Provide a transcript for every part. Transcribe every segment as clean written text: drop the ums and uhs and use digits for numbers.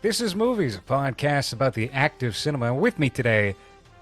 This is Movies, a podcast about the active cinema. And with me today,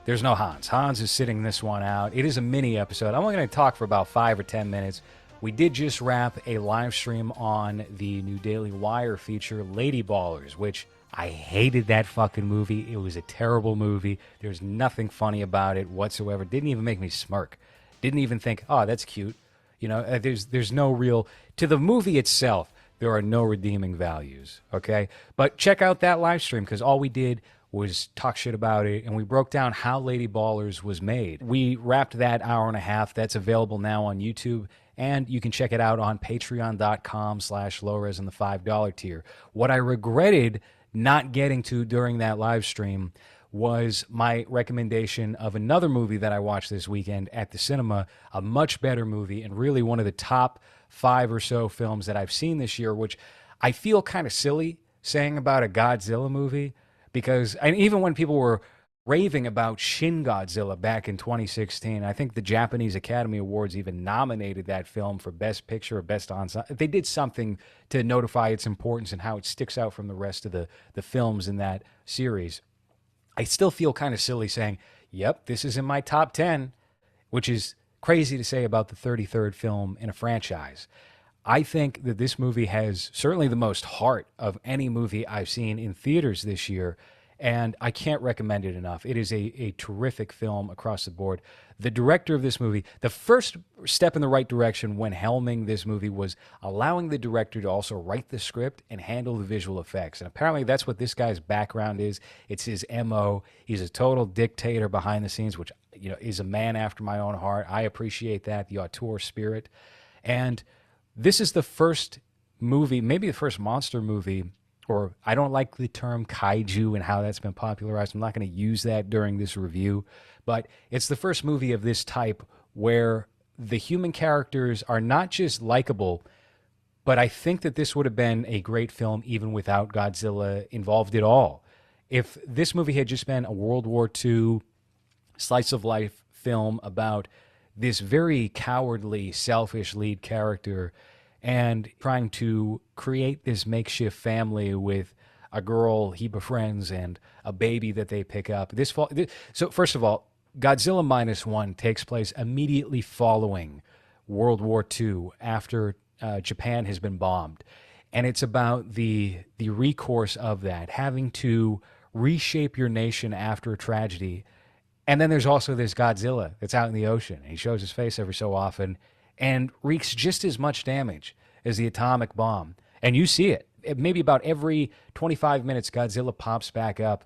there's no Hans. Hans is sitting this one out. It is a mini episode. I'm only going to talk for about 5 or 10 minutes. We did just wrap a live stream on the new Daily Wire feature, Lady Ballers, which I hated that fucking movie. It was a terrible movie. There's nothing funny about it whatsoever. Didn't even make me smirk. Didn't even think, oh, that's cute. You know, there's no real, to the movie itself, there are no redeeming values, okay? But check out that live stream because all we did was talk shit about it, and we broke down how Lady Ballers was made. We wrapped that hour and a half. That's available now on YouTube, and you can check it out on patreon.com/LowRes in the $5 tier. What I regretted not getting to during that live stream was my recommendation of another movie that I watched this weekend at the cinema, a much better movie, and really one of the top 5 or so films that I've seen this year, which I feel kind of silly saying about a Godzilla movie because, and even when people were raving about Shin Godzilla back in 2016, I think the Japanese Academy Awards even nominated that film for Best Picture or Best Ensemble. They did something to notify its importance and how it sticks out from the rest of the films in that series. I still feel kind of silly saying, yep, this is in my top 10, which is crazy to say about the 33rd film in a franchise. I think that this movie has certainly the most heart of any movie I've seen in theaters this year, and I can't recommend it enough. It is a terrific film across the board. The director of this movie, the first step in the right direction when helming this movie was allowing the director to also write the script and handle the visual effects. And apparently that's what this guy's background is. It's his MO. He's a total dictator behind the scenes, which, you know, is a man after my own heart. I appreciate that, the auteur spirit. And this is the first movie, maybe the first monster movie, or I don't like the term kaiju and how that's been popularized. I'm not going to use that during this review, but it's the first movie of this type where the human characters are not just likable, but I think that this would have been a great film even without Godzilla involved at all. If this movie had just been a World War II slice of life film about this very cowardly, selfish lead character and trying to create this makeshift family with a girl he befriends and a baby that they pick up. So first of all, Godzilla Minus One takes place immediately following World War II after Japan has been bombed. And it's about the recourse of that, having to reshape your nation after a tragedy. And then there's also this Godzilla that's out in the ocean. He shows his face every so often and wreaks just as much damage as the atomic bomb. And you see it. Maybe about every 25 minutes, Godzilla pops back up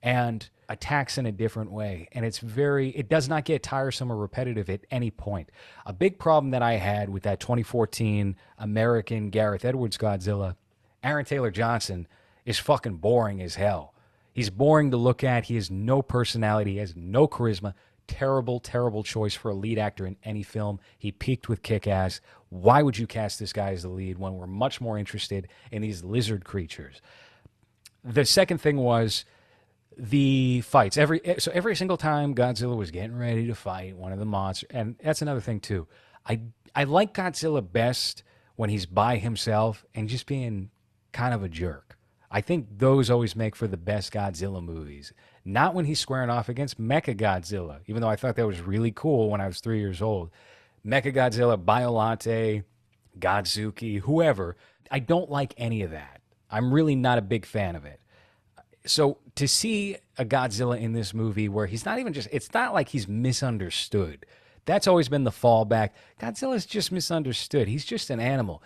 and attacks in a different way. And it does not get tiresome or repetitive at any point. A big problem that I had with that 2014 American Gareth Edwards Godzilla, Aaron Taylor Johnson, is fucking boring as hell. He's boring to look at. He has no personality. He has no charisma. Terrible, terrible choice for a lead actor in any film. He peaked with Kick-Ass. Why would you cast this guy as the lead when we're much more interested in these lizard creatures? The second thing was the fights. Every single time Godzilla was getting ready to fight one of the monsters, and that's another thing too. I like Godzilla best when he's by himself and just being kind of a jerk. I think those always make for the best Godzilla movies. Not when he's squaring off against Mechagodzilla, even though I thought that was really cool when I was 3 years old. Mechagodzilla, Biolante, Godzuki, whoever. I don't like any of that. I'm really not a big fan of it. So to see a Godzilla in this movie where he's not even it's not like he's misunderstood. That's always been the fallback. Godzilla's just misunderstood. He's just an animal.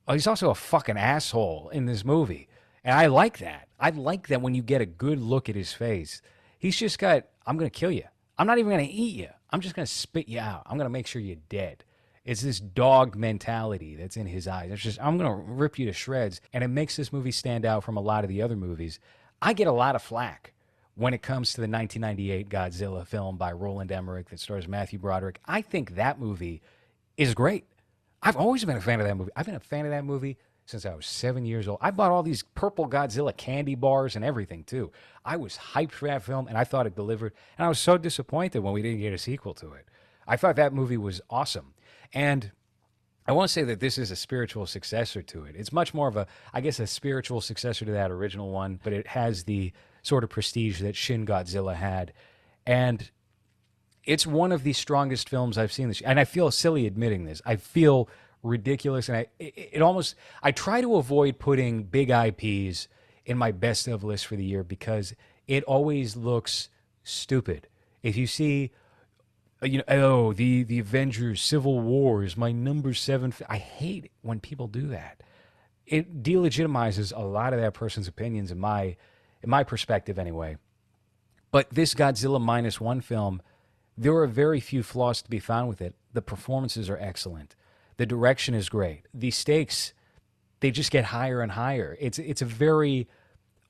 He's also a fucking asshole in this movie. And I like that. I like that when you get a good look at his face. He's just got, I'm going to kill you. I'm not even going to eat you. I'm just going to spit you out. I'm going to make sure you're dead. It's this dog mentality that's in his eyes. It's just, I'm going to rip you to shreds. And it makes this movie stand out from a lot of the other movies. I get a lot of flack when it comes to the 1998 Godzilla film by Roland Emmerich that stars Matthew Broderick. I think that movie is great. I've always been a fan of that movie. I've been a fan of that movie since I was 7 years old. I bought all these purple Godzilla candy bars and everything, too. I was hyped for that film, and I thought it delivered. And I was so disappointed when we didn't get a sequel to it. I thought that movie was awesome. And I won't say that this is a spiritual successor to it. It's much more of a, I guess, a spiritual successor to that original one, but it has the sort of prestige that Shin Godzilla had. And it's one of the strongest films I've seen this year. And I feel silly admitting this. I feel ridiculous. And it almost, I try to avoid putting big IPs in my best of list for the year because it always looks stupid. If you see, oh, the Avengers, Civil War is my number 7. I hate it when people do that. It delegitimizes a lot of that person's opinions in my perspective anyway. But this Godzilla -1 film, there are very few flaws to be found with it. The performances are excellent. The direction is great. The stakes, they just get higher and higher. It's a very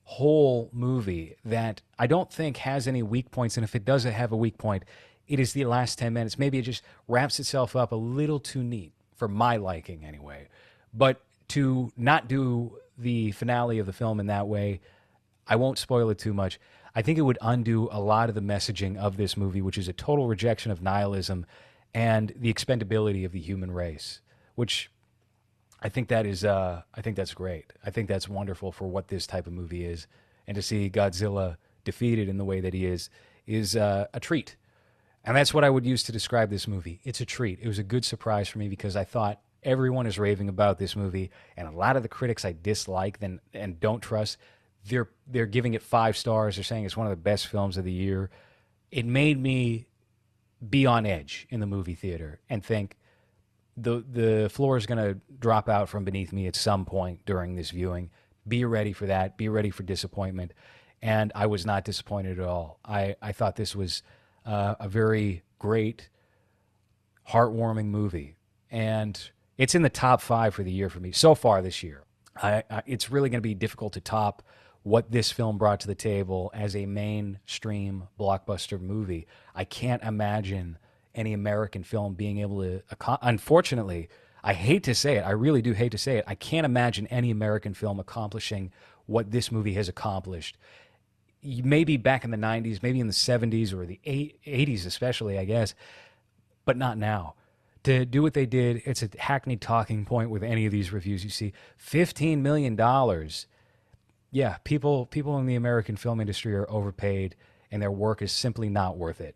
whole movie that I don't think has any weak points. And if it doesn't have a weak point, it is the last 10 minutes. Maybe it just wraps itself up a little too neat for my liking anyway. But to not do the finale of the film in that way, I won't spoil it too much. I think it would undo a lot of the messaging of this movie, which is a total rejection of nihilism and the expendability of the human race, which I think that is, I think that's great. I think that's wonderful for what this type of movie is. And to see Godzilla defeated in the way that he is a treat. And that's what I would use to describe this movie. It's a treat. It was a good surprise for me because I thought everyone is raving about this movie, and a lot of the critics I dislike and don't trust, they're giving it 5 stars. They're saying it's one of the best films of the year. It made me be on edge in the movie theater and think the floor is going to drop out from beneath me at some point during this viewing. Be ready for that. Be ready for disappointment. And I was not disappointed at all. I thought this was a very great, heartwarming movie. And it's in the top 5 for the year for me so far this year. It's really going to be difficult to top what this film brought to the table as a mainstream blockbuster movie. I can't imagine any American film being able to, unfortunately, I hate to say it, I really do hate to say it, I can't imagine any American film accomplishing what this movie has accomplished. Maybe back in the 90s, maybe in the 70s or the 80s especially, I guess, but not now. To do what they did, it's a hackneyed talking point with any of these reviews you see. $15 million. Yeah, people in the American film industry are overpaid, and their work is simply not worth it.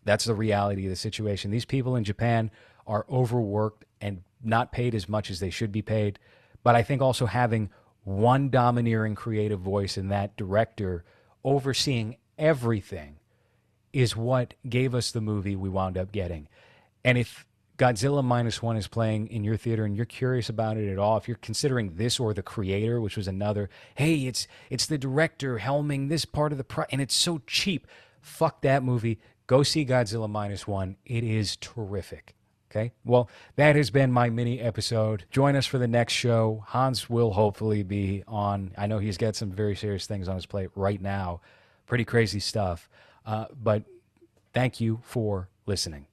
That's the reality of the situation. These people in Japan are overworked and not paid as much as they should be paid. But I think also having one domineering creative voice in that director overseeing everything is what gave us the movie we wound up getting. And if Godzilla -1 is playing in your theater and you're curious about it at all, if you're considering this or The Creator, which was another, hey, it's the director helming this part of the and it's so cheap. Fuck that movie. Go see Godzilla -1. It is terrific. Okay? Well, that has been my mini episode. Join us for the next show. Hans will hopefully be on. I know he's got some very serious things on his plate right now. Pretty crazy stuff. But thank you for listening.